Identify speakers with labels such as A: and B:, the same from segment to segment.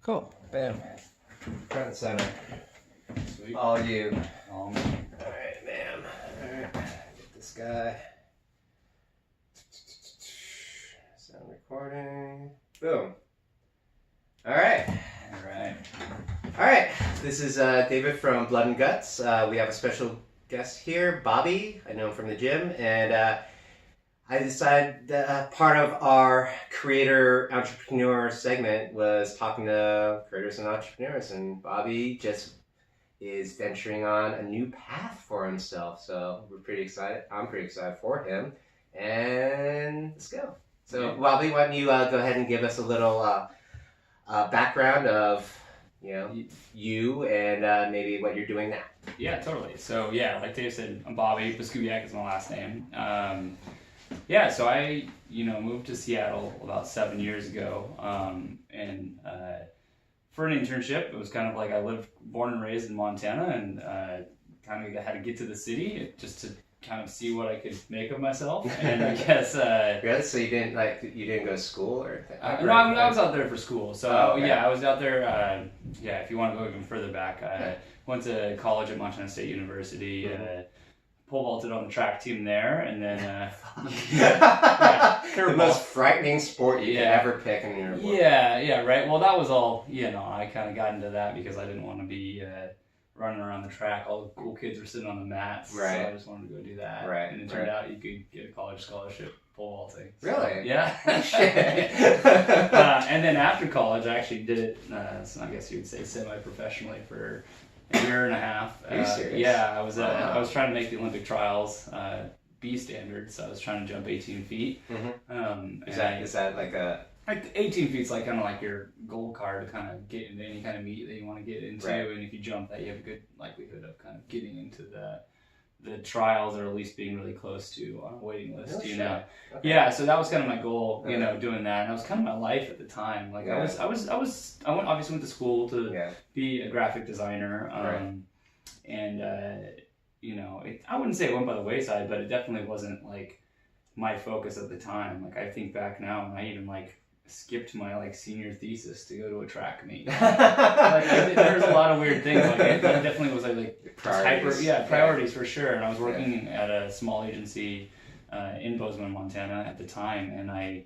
A: Cool. Bam. Front and center.
B: Sweet.
A: All you.
B: All me.
A: Alright, ma'am. Alright. Get this guy. Sound recording. Boom. Alright.
B: Alright.
A: Alright. This is David from Blood and Guts. We have a special guest here, Bobby. I know him from the gym. And I decided part of our creator entrepreneur segment was talking to creators and entrepreneurs, and Bobby just is venturing on a new path for himself. So we're pretty excited. I'm pretty excited for him. And let's go. So Bobby, why don't you go ahead and give us a little background of you and maybe what you're doing now.
B: Yeah, totally. So like Dave said, I'm Bobby. Baskubiak is my last name. So I, moved to Seattle about 7 years ago, and for an internship. It was kind of like I lived, born and raised in Montana, and kind of had to get to the city just to kind of see what I could make of myself. And I guess
A: Really? So you didn't go to school or?
B: No, I was out there for school. So
A: okay.
B: I was out there. If you want to go even further back, I went to college at Montana State University. Pole vaulted on the track team there, and then
A: the most frightening sport you could ever pick in your life.
B: Right. Well, that was all. I kind of got into that because I didn't want to be running around the track. All the cool kids were sitting on the mats,
A: right.
B: So I just wanted to go do that.
A: Right.
B: And it turned out you could get a college scholarship pole vaulting. So,
A: really?
B: Yeah.
A: Shit.
B: And then after college, I actually did it. So I guess you would say semi-professionally for a year and a half.
A: Are you serious?
B: Yeah, I was trying to make the Olympic trials B standards. So I was trying to jump 18 feet.
A: Mm-hmm. Is that like a...
B: Like 18 feet's like kind of like your gold card to kind of get into any kind of meet that you want to get into,
A: right.
B: And if you jump that, you have a good likelihood of kind of getting into the trials, or at least being really close to on a waiting list.
A: Okay.
B: Yeah. So that was kind of my goal, doing that, and that was kind of my life at the time. Like I obviously went to school to be a graphic designer, and I wouldn't say it went by the wayside, but it definitely wasn't like my focus at the time. Like I think back now, and I even skipped my senior thesis to go to a track meet. There's a lot of weird things. It definitely was
A: priorities.
B: Priorities for sure. And I was working at a small agency in Bozeman, Montana at the time, and I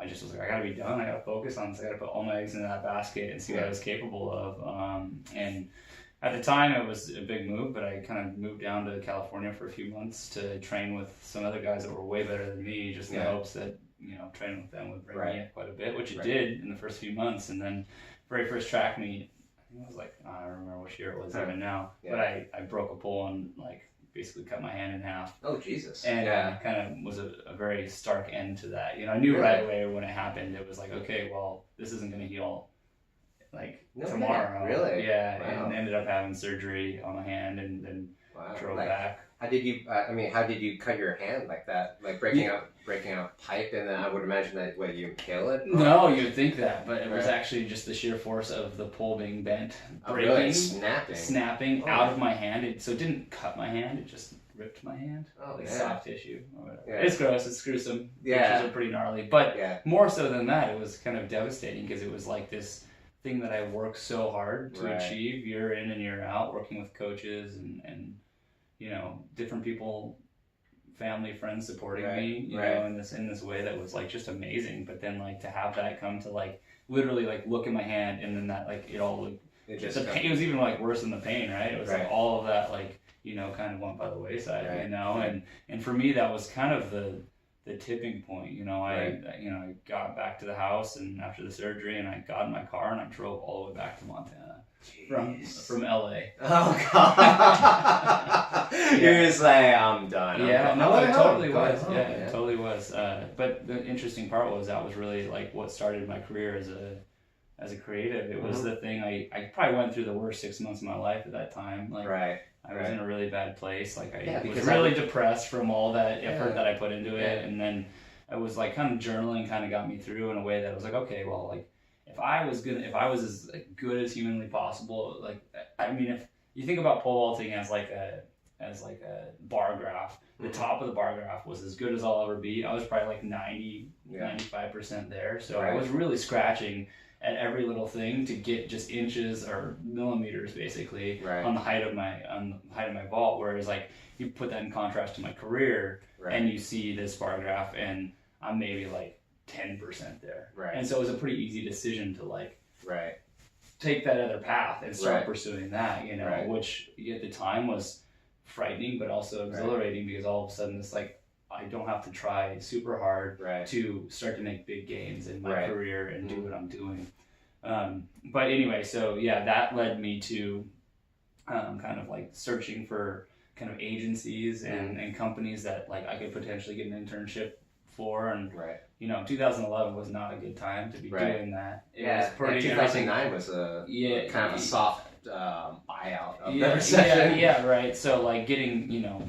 B: just was like, I gotta be done. I gotta focus on this. I gotta put all my eggs in that basket and see what I was capable of. And at the time, it was a big move, but I kind of moved down to California for a few months to train with some other guys that were way better than me, just in the hopes that training with them would bring me up quite a bit, which it did in the first few months. And then very first track meet, I think it was I don't remember which year it was even now, but I broke a pole and basically cut my hand in half.
A: Oh, Jesus.
B: And kind of was a very stark end to that. I knew right away when it happened, it was like, okay, well, this isn't going to heal tomorrow.
A: Really?
B: Yeah.
A: Wow.
B: And ended up having surgery on my hand, and then drove back.
A: How did you cut your hand like that? Like breaking out pipe, and then I would imagine that you impale it?
B: No, you would think that, but it was actually just the sheer force of the pole being bent, breaking,
A: really? Snapping
B: out of my hand. So it didn't cut my hand, it just ripped my hand. Soft tissue or whatever. Yeah. It's gross, it's gruesome. Pictures are pretty gnarly. But more so than that, it was kind of devastating because it was like this thing that I worked so hard to achieve year in and year out, working with coaches and different people, family, friends supporting me, in this way that was just amazing. But then to have that come to literally look in my hand, and then that it all it was even worse than the pain, right? It was all of that kind of went by the wayside, and for me that was kind of the tipping point. I got back to the house and after the surgery, and I got in my car and I drove all the way back to Montana. From LA.
A: Oh God! You're just like, I'm done.
B: Yeah, no, it totally was. It totally was. But the interesting part was that was really what started my career as a creative. It was the thing. I probably went through the worst 6 months of my life at that time. I was in a really bad place. I was really depressed from all that effort that I put into it, and then I was kind of journaling kind of got me through in a way that was okay, well, if I was as good as humanly possible, if you think about pole vaulting as a bar graph, the top of the bar graph was as good as I'll ever be. I was probably 95% there, so I was really scratching at every little thing to get just inches or millimeters basically on the height of my vault. Whereas like you put that in contrast to my career, and you see this bar graph, and I'm maybe like 10% there. And so it was a pretty easy decision to like take that other path and start pursuing that, you know, which at the time was frightening but also exhilarating because all of a sudden it's like I don't have to try super hard to start to make big gains in my career and do what I'm doing. But anyway, so yeah, that led me to kind of like searching for kind of agencies and companies that like I could potentially get an internship for. And you know, 2011 was not a good time to be doing that. It was pretty
A: 2009 was a kind of a soft buyout of the recession.
B: Yeah, right. So like getting, you know,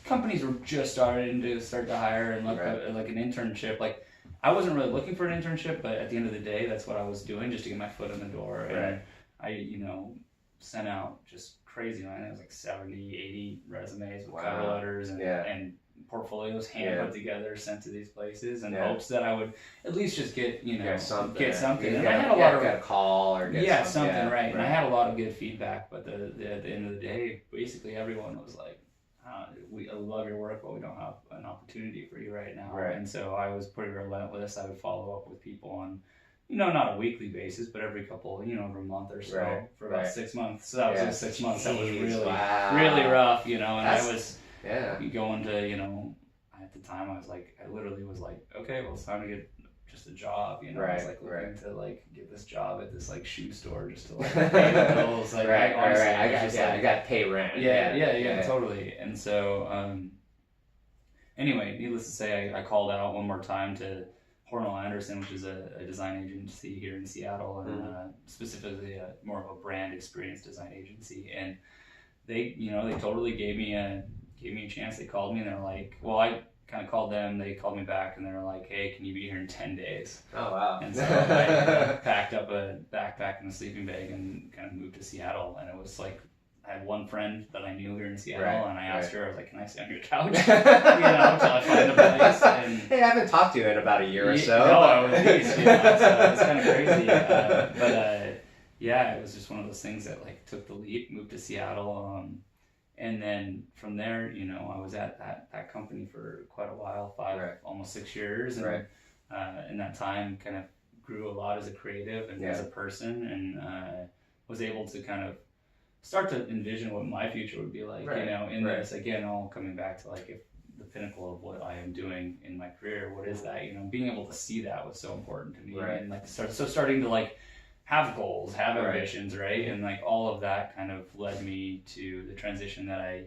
B: companies were just starting to hire and look like an internship. Like I wasn't really looking for an internship, but at the end of the day, that's what I was doing just to get my foot in the door. And I, you know, sent out just crazy, man. It was like 70, 80 resumes with cover letters and portfolios hand put together, sent to these places in hopes that I would at least just get, you know, get something. And I had a lot of
A: a call or get something.
B: And I had a lot of good feedback, but at the end of the day, basically everyone was like, I love your work, but we don't have an opportunity for you right now. And so I was pretty relentless. I would follow up with people on, you know, not a weekly basis, but every couple, you know, every month or so for about 6 months. So that was just 6 months. That was really rough, you know, and I was going to, you know, at the time I was like, I literally was like, okay, well, it's time to get just a job, you know. I was like looking to like get this job at this like shoe store just to like pay the bills. Like
A: I got to pay rent.
B: Yeah, totally. And so anyway, needless to say, I called out one more time to Hornell Anderson, which is a design agency here in Seattle, and specifically more of a brand experience design agency. And they, you know, they totally gave me a chance. They called me and they're like, well, I kind of called them, they called me back and they were like, hey, can you be here in 10 days?
A: Oh, wow.
B: And so I packed up a backpack and a sleeping bag and kind of moved to Seattle. And it was like, I had one friend that I knew here in Seattle, and I asked her, I was like, can I stay on your couch? You know, until I find a place. And
A: hey, I haven't talked to you in about a year or so.
B: No, I was it's kind of crazy. But yeah, it was just one of those things that like took the leap, moved to Seattle. And then from there, you know, I was at that company for quite a while, almost 6 years. And in that time kind of grew a lot as a creative and as a person, and was able to kind of start to envision what my future would be like, you know, in this, again, all coming back to like if the pinnacle of what I am doing in my career, what is that, you know, being able to see that was so important to me. And like starting to like have goals, have ambitions, and like all of that kind of led me to the transition that I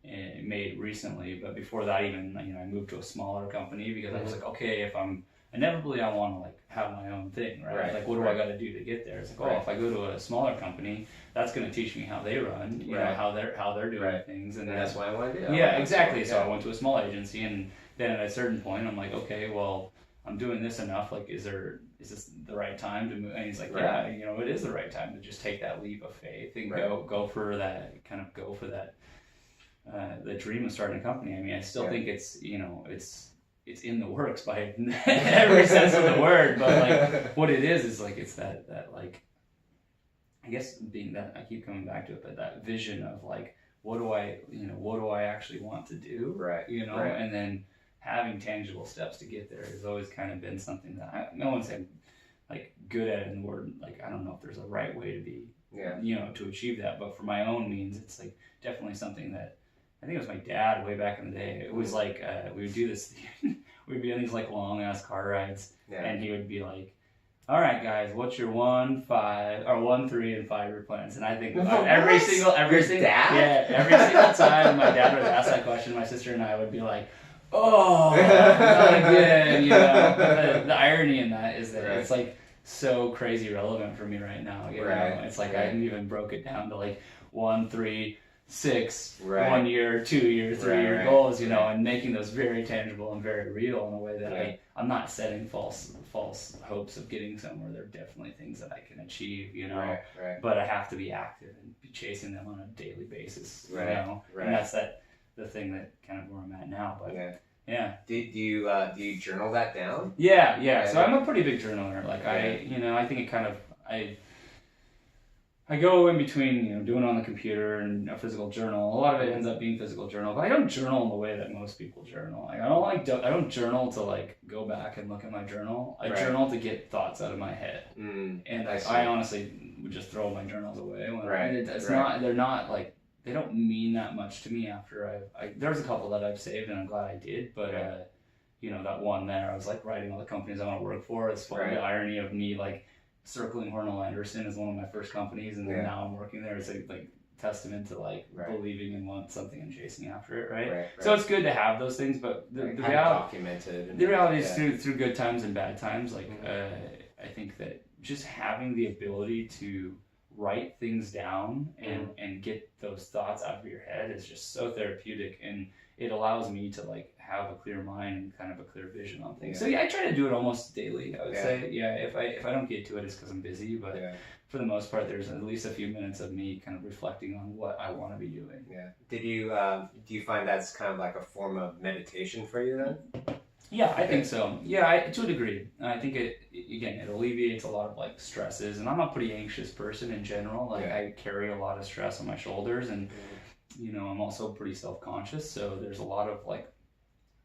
B: made recently. But before that, even, you know, I moved to a smaller company because I was like, okay, if I'm inevitably I want to like have my own thing, like what do I got to do to get there? It's like, oh, if I go to a smaller company, that's going to teach me how they run, you know, how they're doing things, and
A: that's what I want to do.
B: Yeah, exactly. So I went to a small agency, and then at a certain point, I'm like, okay, well, I'm doing this enough. Like, is this the right time to move? And he's like, yeah, you know, it is the right time to just take that leap of faith and go for that, the dream of starting a company. I mean, I still think it's, you know, it's in the works by every sense of the word, but like what it is like it's that like, I guess being that, I keep coming back to it, but that vision of like, what do I actually want to do, you know, and then having tangible steps to get there has always kind of been something that no one's like good at it in the word, like I don't know if there's a right way to be, you know, to achieve that, but for my own means, it's like definitely something that I think it was my dad way back in the day. It was like we would do this. We'd be on these like long ass car rides, and he would be like, "All right, guys, what's your 1, 3, and 5 year plans?" And I think every single every single time my dad would ask that question, my sister and I would be like, "Oh, not again," you know. The irony in that is that it's like so crazy relevant for me right now. You know? It's like I even broke it down to like 1, 3, 6, 1 year, 2 year, 3 year goals, you know, and making those very tangible and very real in a way that I'm not setting false hopes of getting somewhere. There are definitely things that I can achieve, you know, but I have to be active and be chasing them on a daily basis, you know, and that's the thing that kind of where I'm at now. But Yeah.
A: Do you journal that down?
B: Yeah. So I'm a pretty big journaler. Like I think it kind of I go in between, doing it on the computer and a physical journal. A lot of it ends up being physical journal, but I don't journal in the way that most people journal. Like I don't journal to like go back and look at my journal. I journal to get thoughts out of my head. And I honestly would just throw my journals away. They're not like, they don't mean that much to me after there's a couple that I've saved and I'm glad I did, but that one there, I was like writing all the companies I want to work for. It's funny, the irony of me like circling Hornell Anderson as one of my first companies, and then now I'm working there. It's like testament to like believing in something and chasing after it, right? So it's good to have those things, but the reality is through good times and bad times. Like I think that just having the ability to write things down and get those thoughts out of your head is just so therapeutic, and it allows me to like have a clear mind and kind of a clear vision on things. So I try to do it almost daily, I would say. If I don't get to it, it's because I'm busy, but for the most part there's at least a few minutes of me kind of reflecting on what I want to be doing.
A: Do you find that's kind of like a form of meditation for you then?
B: Yeah, I think so. Yeah, to a degree. I think it alleviates a lot of like stresses, and I'm a pretty anxious person in general. Like I carry a lot of stress on my shoulders, and I'm also pretty self-conscious. So there's a lot of like,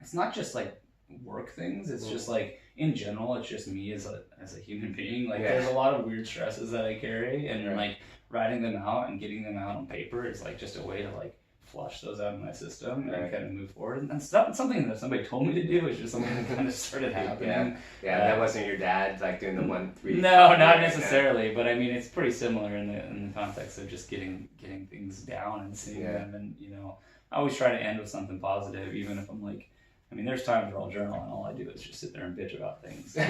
B: it's not just like work things. It's just like in general, it's just me as a human being. Like there's a lot of weird stresses that I carry, and like writing them out and getting them out on paper is like just a way to like flush those out of my system and kind of move forward. And that's not something that somebody told me to do. It's just something that kind of started happening.
A: That wasn't your dad like doing the 1-3.
B: No, not necessarily. But I mean, it's pretty similar in the context of just getting things down and seeing them. And I always try to end with something positive, even if I'm like, I mean, there's times where I'll journal and all I do is just sit there and bitch about things. It's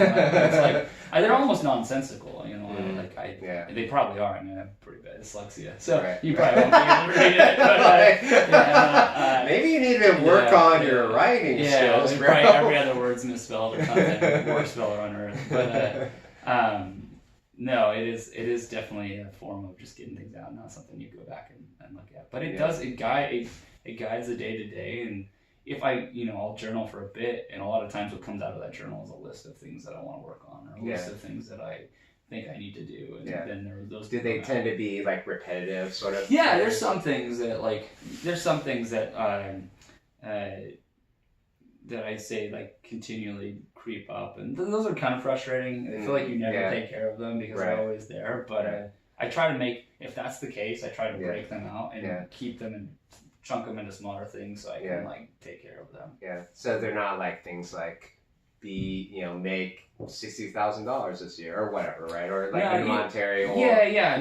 B: like they're almost nonsensical, they probably are. I mean, I have pretty bad dyslexia, so you probably won't be able to read it. But,
A: maybe you need to work on your writing skills.
B: Probably every other word's misspelled or something. Worst speller on earth. But no, it is definitely a form of just getting things out, not something you go back and look at. But it guides the day to day. And if I'll journal for a bit, and a lot of times what comes out of that journal is a list of things that I want to work on, or a list of things that I think I need to do. And then there are those.
A: Do they tend to be like repetitive sort of?
B: Yeah, there's some things that that I say like continually creep up, and those are kind of frustrating. I feel like you never take care of them because they're always there. But I try to make, if that's the case, I try to break them out and keep them and chunk them into smaller things so I can like take care of them.
A: Yeah. So they're not like things like make $60,000 this year or whatever, right? Or like in monetary. Or...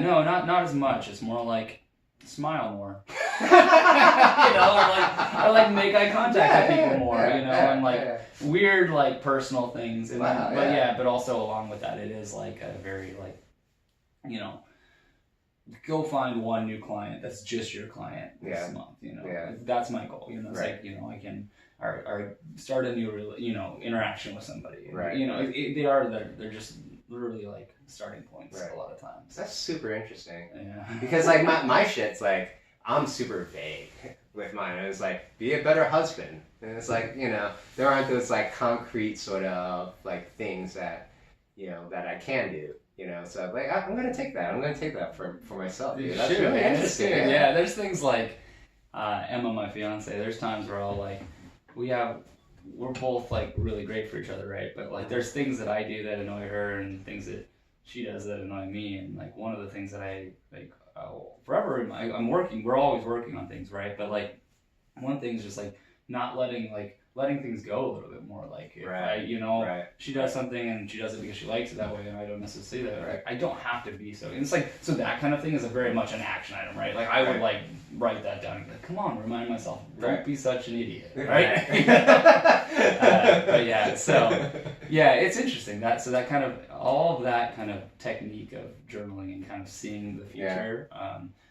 B: No, not as much. It's more like smile more. or like make eye contact with people more. And like weird like personal things. And but also along with that, it is like a very like go find one new client that's just your client this month. That's my goal. It's like I can or start a new interaction with somebody. They're just literally like starting points a lot of times.
A: That's super interesting. Because like my shit's like I'm super vague with mine. It's like be a better husband, and it's like there aren't those like concrete sort of like things that that I can do. So like I'm gonna take that for myself. That's really interesting.
B: Yeah, there's things like Emma, my fiance. There's times where I'll like we're both like really great for each other, right? But like there's things that I do that annoy her, and things that she does that annoy me. And like one of the things that I like forever we're always working on things, right? But like one thing's just like not letting things go a little bit more. Like if she does something and she does it because she likes it that way, and I don't necessarily see that. I don't have to be so. And it's like so that kind of thing is a very much an action item, right? Like I would like write that down and be like, come on, remind myself, don't be such an idiot, right? It's interesting that kind of all of that kind of technique of journaling and kind of seeing the future.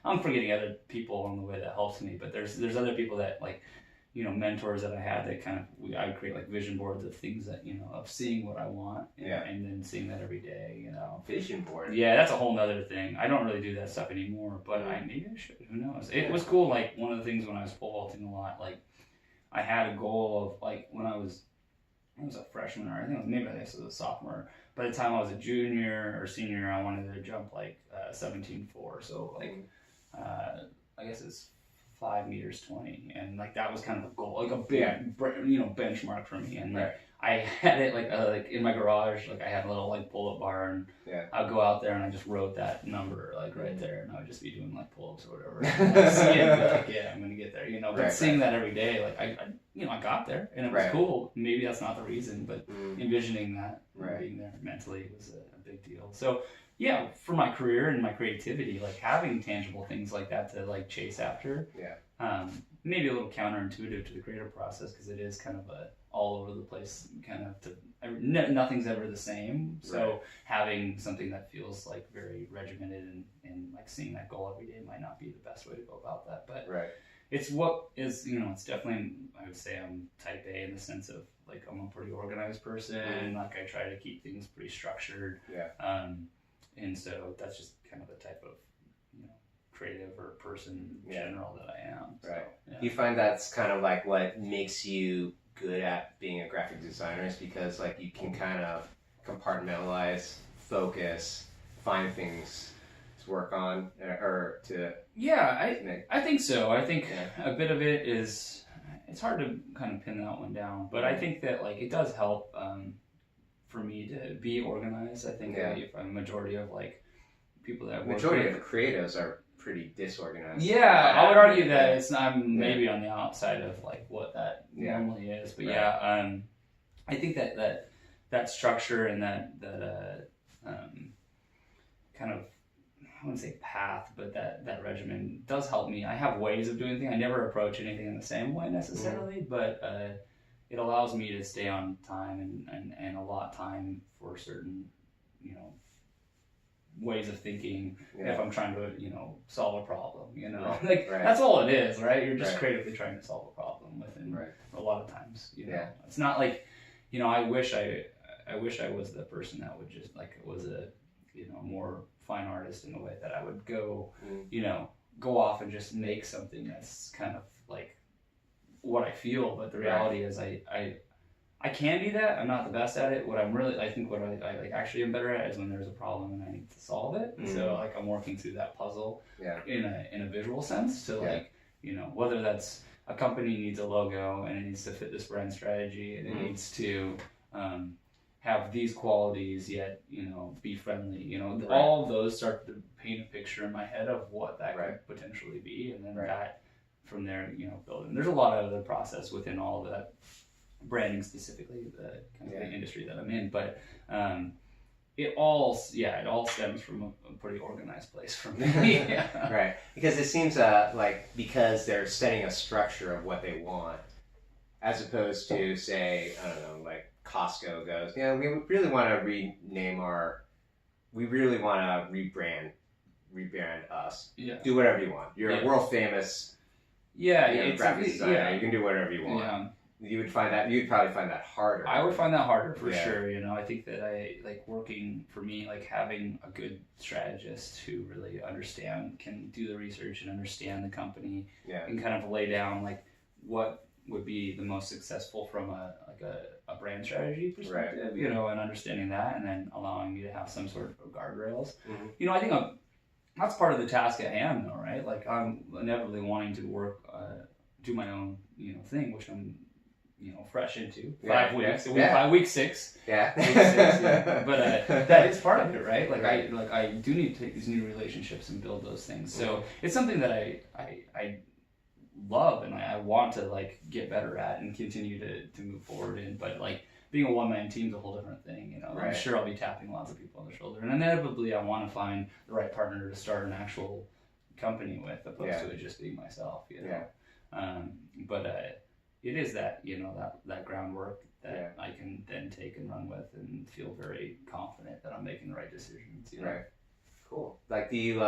B: I'm forgetting other people along the way that helps me, but there's other people that like. Mentors that I had that kind of I would create like vision boards of things that of seeing what I want and then seeing that every day.
A: Vision board.
B: Yeah, that's a whole nother thing. I don't really do that stuff anymore, but maybe I should. Who knows? It was cool. Like one of the things when I was pole vaulting a lot, like I had a goal of like when I was a freshman, or I think maybe I was a sophomore. By the time I was a junior or senior, I wanted to jump like 17.4. So like I guess it's 5 meters 20, and like that was kind of a goal, like a big benchmark for me. And like I had it like in my garage, like I had a little like pull-up bar, and I'd go out there and I just wrote that number like right there, and I would just be doing like pull-ups or whatever. And see it, like, yeah, I'm gonna get there, you know. But seeing that every day, like I got there, and it was cool. Maybe that's not the reason, but envisioning that being there mentally was a big deal. So yeah, for my career and my creativity, like having tangible things like that to like chase after. Maybe a little counterintuitive to the creative process, because it is kind of a all over the place kind of nothing's ever the same. So having something that feels like very regimented and like seeing that goal every day might not be the best way to go about that. But it's what is, it's definitely, I would say I'm type A in the sense of like I'm a pretty organized person. Like I try to keep things pretty structured. And so that's just kind of the type of creative or person in general that I am. So,
A: Do you find that's kind of like what makes you good at being a graphic designer, is because like you can kind of compartmentalize, focus, find things to work on or to
B: I think so. I think a bit of it is, it's hard to kind of pin that one down, but I think that like it does help for me to be organized. I think if a majority of like people that work
A: of the creatives are pretty disorganized.
B: I would argue that I'm maybe on the outside of like what that normally is, but I think that structure and that kind of, I wouldn't say path, but that regimen does help me. I have ways of doing things. I never approach anything in the same way necessarily, but it allows me to stay on time and allot time for certain ways of thinking if I'm trying to solve a problem, that's all it is, right? You're just creatively trying to solve a problem within a lot of times, it's not like I wish I was the person that would just like was a more fine artist in a way that I would go go off and just make something that's kind of like what I feel, but the reality is I can do that. I'm not the best at it. What I like actually am better at is when there's a problem and I need to solve it. And so like I'm working through that puzzle in a visual sense to like, whether that's a company needs a logo and it needs to fit this brand strategy and it needs to have these qualities yet, be friendly, all of those start to paint a picture in my head of what that could potentially be. And then that from there, build. And there's a lot of other process within all of that. Branding specifically, the kind of the industry that I'm in, but it all stems from a pretty organized place for me.
A: Because it seems because they're setting a structure of what they want, as opposed to say, I don't know, like Costco goes, we really want to rebrand us. Do whatever you want. You're a world famous graphic designer. You can do whatever you want. You'd probably find that harder.
B: I would find that harder for sure. I think that I like working for me, like having a good strategist who really can do the research and understand the company and kind of lay down like what would be the most successful from a brand strategy perspective, and understanding that, and then allowing me to have some sort of guardrails. I think that's part of the task at hand, though, right? Like I'm inevitably wanting to work, do my own, thing, which I'm fresh into 5 weeks. By week 6. But that is part of it, right? Like I do need to take these new relationships and build those things. So it's something that I love and I want to like get better at and continue to move forward in. But like being a one-man team is a whole different thing. I'm sure I'll be tapping lots of people on the shoulder, and inevitably I want to find the right partner to start an actual company with, opposed to it just being myself. But it is that that groundwork that I can then take and run with and feel very confident that I'm making the right decisions.
A: Cool. Like, do you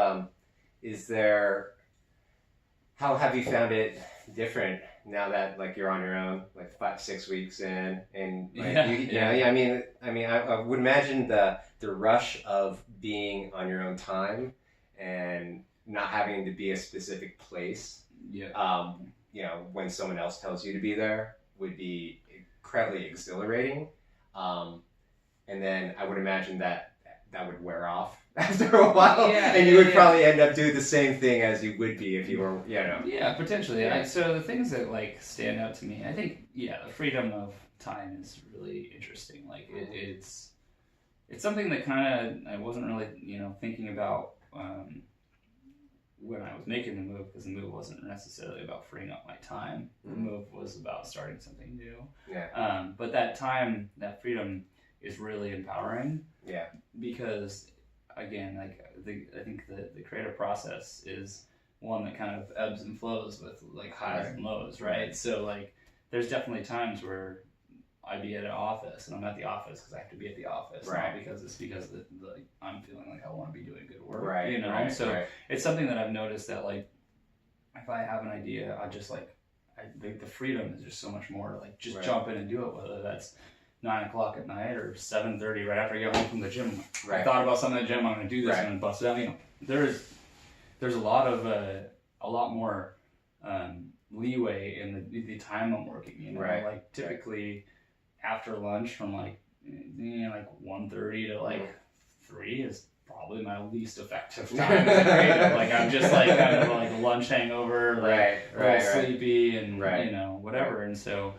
A: how have you found it different now that like you're on your own, like 5-6 weeks in, and like, I mean, I would imagine the rush of being on your own time and not having to be a specific place. when someone else tells you to be there would be incredibly exhilarating. And then I would imagine that would wear off after a while, and you would probably end up doing the same thing as you would be if you were,
B: Yeah, potentially. Yeah. So the things that stand out to me, I think, the freedom of time is really interesting. Like it's something that kind of I wasn't really thinking about when I was making the move, because the move wasn't necessarily about freeing up my time. The move was about starting something new.
A: Yeah.
B: But that time, that freedom is really empowering.
A: Yeah.
B: Because again, I think the creative process is one that kind of ebbs and flows with highs and lows, right? So there's definitely times where I'd be at an office, and I'm at the office because I have to be at the office, not because I'm feeling like I want to be doing good work,
A: right?
B: So it's something that I've noticed that if I have an idea, I just the freedom is just so much more to just jump in and do it, whether that's 9 o'clock at night or 7:30 right after I get home from the gym. I thought about something at the gym. I'm going to do this. I'm going to bust it out. There's a lot more leeway in the time I'm working. Typically after lunch from 1:30 to 3 is probably my least effective time as a creative. I'm just kind of a lunch hangover, a little sleepy, and whatever. And so.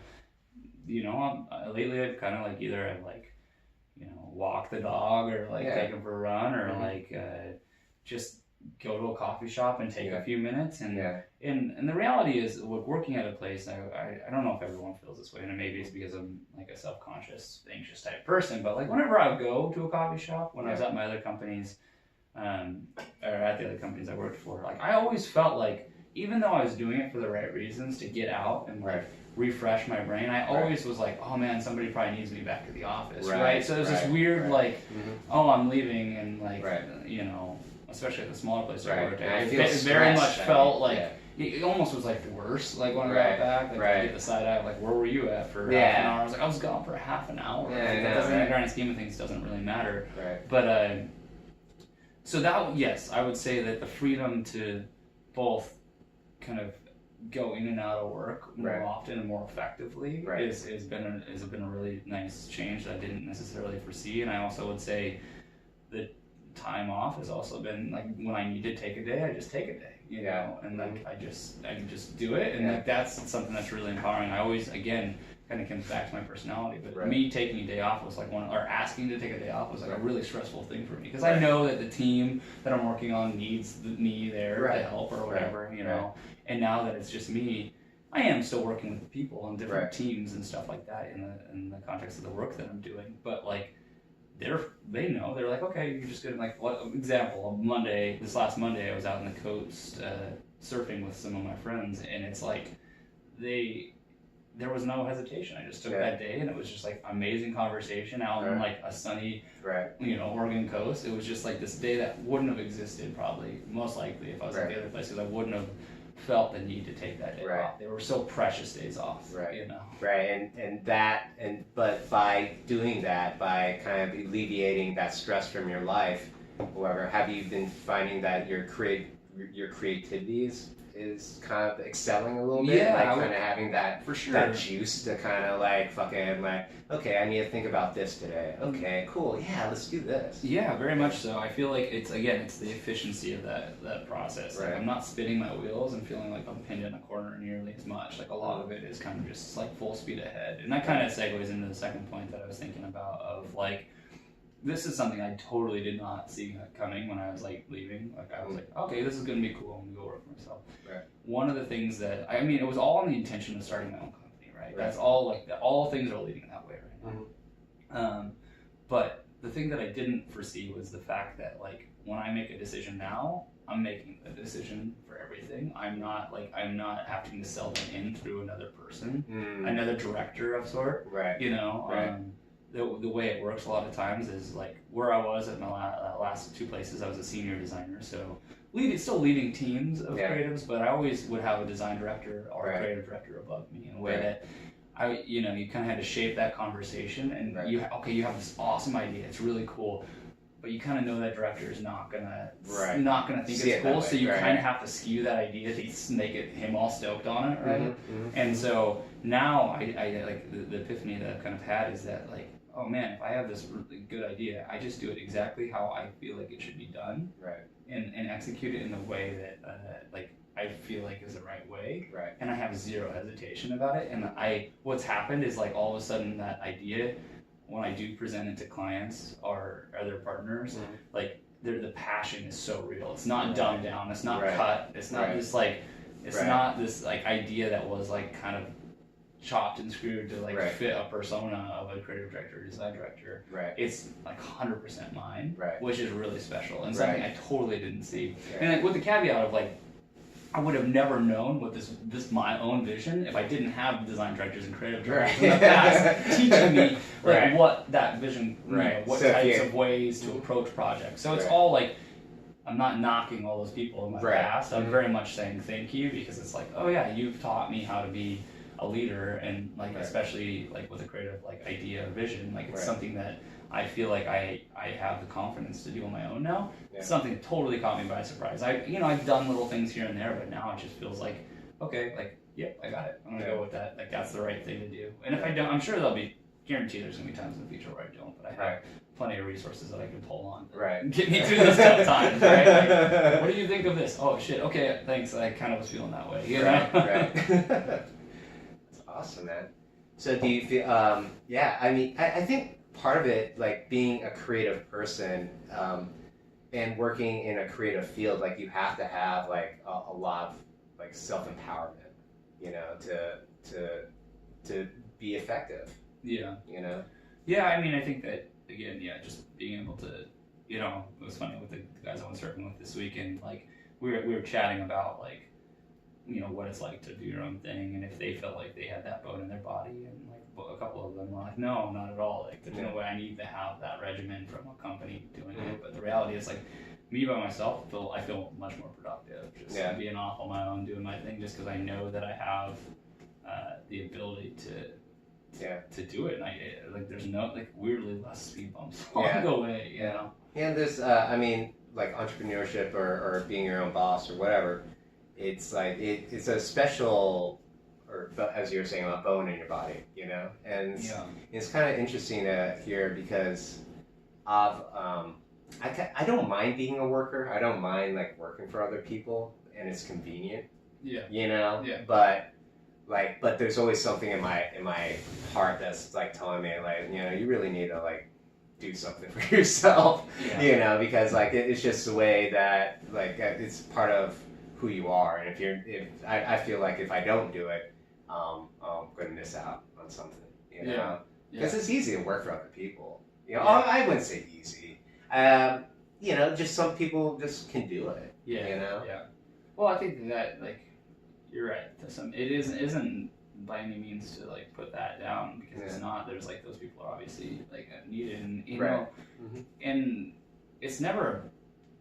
B: Lately I've kind of either I've walk the dog or take him for a run or just go to a coffee shop and take a few minutes and the reality is working at a place I don't know if everyone feels this way, and maybe it's because I'm a self-conscious, anxious type person, but whenever I go to a coffee shop when I was at my other companies or at the other companies I worked for, I always felt even though I was doing it for the right reasons to get out and refresh my brain, I always was oh man, somebody probably needs me back to the office, right? So there's this weird oh, I'm leaving, and especially at the smaller place I worked at, it very much felt it almost was worse when I got back, I get the side eye where were you at for half an hour? I was gone for half an hour. That doesn't, in the grand scheme of things, doesn't really matter. But so that, yes, I would say that the freedom to both kind of go in and out of work more often and more effectively has been a really nice change that I didn't necessarily foresee. And I also would say the time off has also been when I need to take a day, I just take a day, and I can just do it, and that's something that's really empowering. I always, again, kind of comes back to my personality, but me taking a day off was or asking to take a day off was a really stressful thing for me, because I know that the team that I'm working on needs me there to help or whatever, and now that it's just me, I am still working with the people on different teams and stuff like that in the context of the work that I'm doing, but they know, they're okay, you're just gonna example, this last Monday I was out on the coast surfing with some of my friends, and it's there was no hesitation. I just took that day, and it was just amazing conversation out on a sunny, Oregon coast. It was just this day that wouldn't have existed probably, most likely, if I was at the other place, because I wouldn't have felt the need to take that day off. They were so precious days off,
A: but by doing that, by kind of alleviating that stress from your life, however, have you been finding that your creativity is kind of excelling a little bit, kind of having that
B: for sure,
A: that juice to kind of okay, I need to think about this today. Okay, cool, let's do this.
B: Yeah, very much so. I feel it's the efficiency of that process. I'm not spinning my wheels and feeling I'm pinned in a corner nearly as much. A lot of it is kind of just full speed ahead, and that kind of segues into the second point that I was thinking about of this is something I totally did not see coming when I was leaving. I was okay, this is gonna be cool. I'm gonna go work for myself. One of the things that it was all on the intention of starting my own company, right? That's all all things are leading that way right now. But the thing that I didn't foresee was the fact that when I make a decision now, I'm making a decision for everything. I'm not having to sell them in through another person, another director of sort. The way it works a lot of times is where I was at my last two places, I was a senior designer, so still leading teams of creatives, but I always would have a design director or a creative director above me in a way that you kind of had to shape that conversation, and you have this awesome idea, it's really cool. but you kind of know that director is not gonna think
A: See
B: it's cool, so you
A: right.
B: kind of have to skew that idea to make him all stoked on it, right? And so now I like the epiphany that I've kind of had is that like, oh man, if I have this really good idea, I just do it exactly how I feel like it should be done,
A: right?
B: And execute it in the way that like I feel like is the right way,
A: right?
B: And I have zero hesitation about it. And what's happened is like all of a sudden that idea, when I do present it to clients or other partners, like the passion is so real. It's not dumbed down. It's not cut. It's not just like not this like idea that was like kind of chopped and screwed to like fit a persona of a creative director or design director.
A: Right.
B: It's like 100% mine,
A: right.
B: which is really special and something I totally didn't see. And like, with the caveat of like, I would have never known what this my own vision if I didn't have design directors and creative directors in the past teaching me like what that vision, you know, what types of ways to approach projects. So it's all like, I'm not knocking all those people in my past. I'm very much saying thank you, because it's like, oh yeah, you've taught me how to be a leader, and like especially like with a creative like idea or vision, like it's something that I feel like I have the confidence to do on my own now. It's something that totally caught me by surprise. I've done little things here and there, but now it just feels like, okay, like yep, I got it. I'm gonna go with that. Like that's the right thing to do. And if I don't, I'm sure there'll be guaranteed there's gonna be times in the future where I don't, but I have plenty of resources that I can pull on to get me through those tough times, right? Like, what do you think of this? Oh shit, okay, thanks. I kind of was feeling that way. You know?
A: That's awesome, man. So do you feel, I mean, I think part of it, like being a creative person and working in a creative field, like you have to have like a lot of like self-empowerment, you know, to be effective.
B: Yeah.
A: You know?
B: Yeah, I mean, I think that, again, just being able to, you know, it was funny with the guys I was working with this weekend, like, we were chatting about, like, you know, what it's like to do your own thing, and if they felt like they had that bone in their body, and, like, a couple of them were like, no, not at all, like, there's no way I need to have that regimen from a company doing it, but the reality is, like, me by myself, I feel much more productive, just being off on my own, doing my thing, just because I know that I have the ability to do it, and like there's no like weirdly less speed bumps along the way, you know.
A: And there's I mean, like entrepreneurship or being your own boss or whatever, it's like it's a special, or as you were saying about bone in your body, you know. And it's kind of interesting to hear, because of I don't mind being a worker. I don't mind like working for other people, and it's convenient.
B: Yeah.
A: You know.
B: Yeah.
A: But there's always something in my heart that's like telling me, like, you know, you really need to like do something for yourself, you know, because like it's just the way that like it's part of who you are, and if I feel like if I don't do it, I'm going to miss out on something, you know, because it's easy to work for other people, you know. I wouldn't say easy, you know, just some people just can do it, you know.
B: Yeah. Well, I think that like. You're right. It isn't by any means to like put that down, because it's not. There's like those people are obviously like needed, and you know, and it's never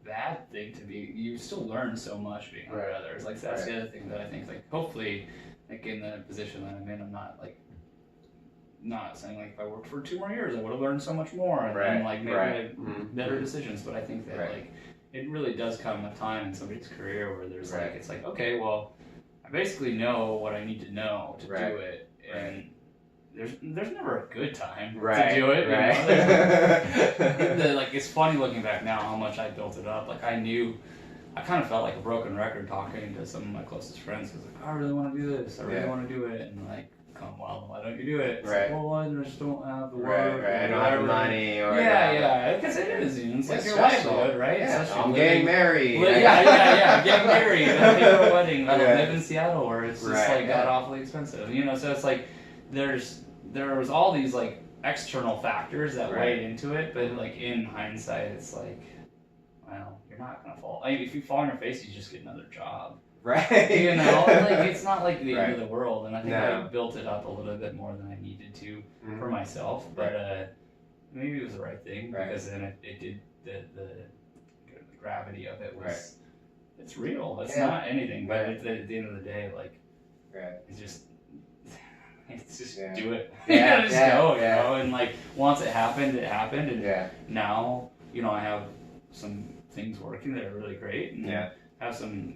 B: a bad thing to be. You still learn so much being under others. Like that's the other thing that I think, like, hopefully, like in the position that I'm in, I'm not saying like if I worked for 2 more years, I would have learned so much more and like made better decisions. But I think that like it really does come a time in somebody's career where there's like it's like, okay, well, I basically know what I need to know to do it, and there's never a good time to do it. You know? Like it's funny looking back now how much I built it up. Like I kind of felt like a broken record talking to some of my closest friends, because like, I really want to do this, I really want to do it, and like, well, why don't you do it? It's like, well, I just don't have the work.
A: I don't have the money. Or
B: because it is. It's like your livelihood, right?
A: I'm getting married.
B: I'm getting married. I'm paying for a wedding. I live in Seattle, where it's just like got awfully expensive. You know, so it's like there was all these like external factors that weighed into it, but like in hindsight, it's like, well, you're not gonna fall. I mean, if you fall on your face, you just get another job.
A: Right.
B: You know, like it's not like the end of the world, and I think I built it up a little bit more than I needed to for myself, but maybe it was the right thing, because then it did the gravity of it was it's real. It's not anything, but at the end of the day, like it's just do it. Just go, you know, and like once it happened, and now I have some things working that are really great, and have some,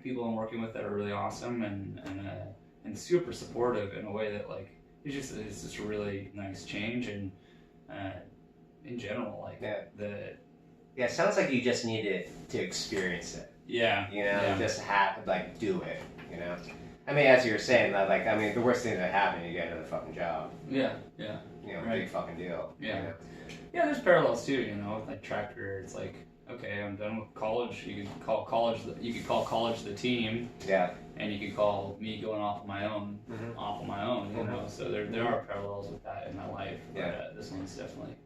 B: people I'm working with that are really awesome and super supportive in a way that like it's just a really nice change, and in general, like
A: it sounds like you just needed to experience it. Just do it. I mean, as you were saying, the worst thing that happened, you get another fucking job. Big fucking deal.
B: Yeah, there's parallels too, with like track career. It's like, okay, I'm done with college. You could call college the team. Yeah. And you could call me going off on my own, So there are parallels with that in my life. But this one's definitely.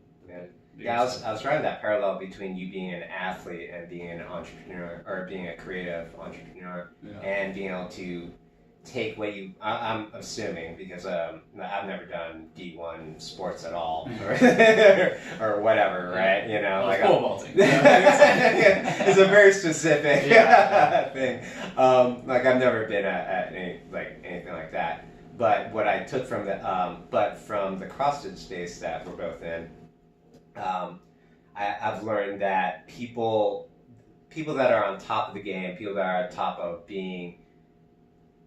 A: I was drawing that parallel between you being an athlete and being an entrepreneur, or being a creative entrepreneur, and being able to take what I'm assuming, because I've never done D1 sports at all, or whatever, right?
B: Pole vaulting.
A: It's a very specific thing. I've never been at anything like that. But what I took from from the CrossFit space that we're both in, I've learned that people that are on top of the game, people that are on top of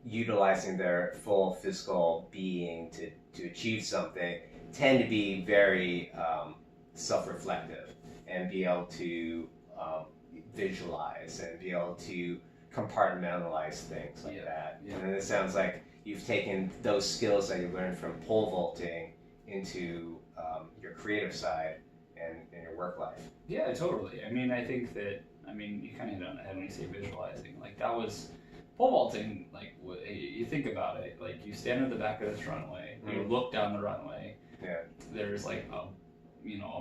A: utilizing their full physical being to achieve something, tend to be very self-reflective and be able to visualize and be able to compartmentalize things like that. And it sounds like you've taken those skills that you learned from pole vaulting into your creative side and your work life.
B: Yeah, totally. I mean, I think that, you kind of hit on the head when you say visualizing. Like, that was pole vaulting. Like, you think about it, like, you stand at the back of this runway, you look down the runway, there's like a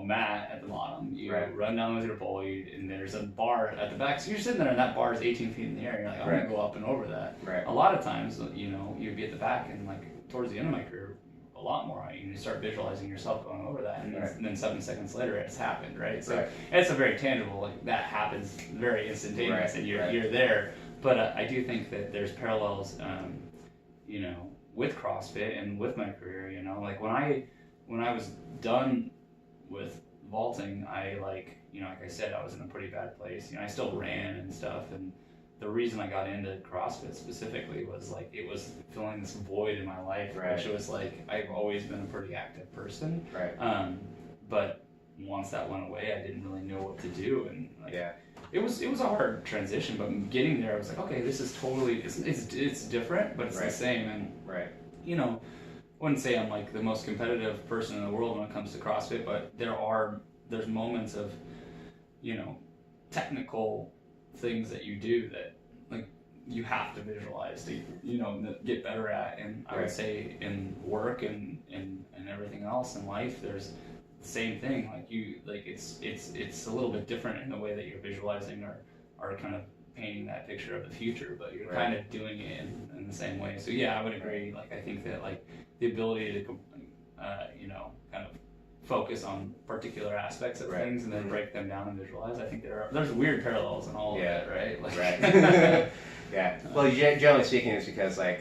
B: mat at the bottom, you run down with your pole, and there's a bar at the back, so you're sitting there and that bar is 18 feet in the air, and you're like, I'm gonna go up and over that. A lot of times, you'd be at the back, and like towards the end of my career, a lot more, you start visualizing yourself going over that, and then 7 seconds later it's happened, right? So it's a very tangible, like, that happens very instantaneous, and you're there. But I do think that there's parallels, with CrossFit and with my career. Like when I was done with vaulting, I like I said, I was in a pretty bad place. I still ran and stuff, and the reason I got into CrossFit specifically was like it was filling this void in my life, which was like I've always been a pretty active person. But once that went away, I didn't really know what to do, and it was a hard transition. But getting there, I was like, okay, this is totally it's different, but it's the same. And I wouldn't say I'm like the most competitive person in the world when it comes to CrossFit, but there's moments of technical things that you do that like you have to visualize to get better at. And I would say in work and everything else in life, there's the same thing. It's a little bit different in the way that you're visualizing or kind of painting that picture of the future, but you're kind of doing it in the same way. So yeah, I would agree. Like I think that like the ability to kind of focus on particular aspects of things and then break them down and visualize. I think there's weird parallels in all of it, right? Like,
A: Well, generally speaking, it's because like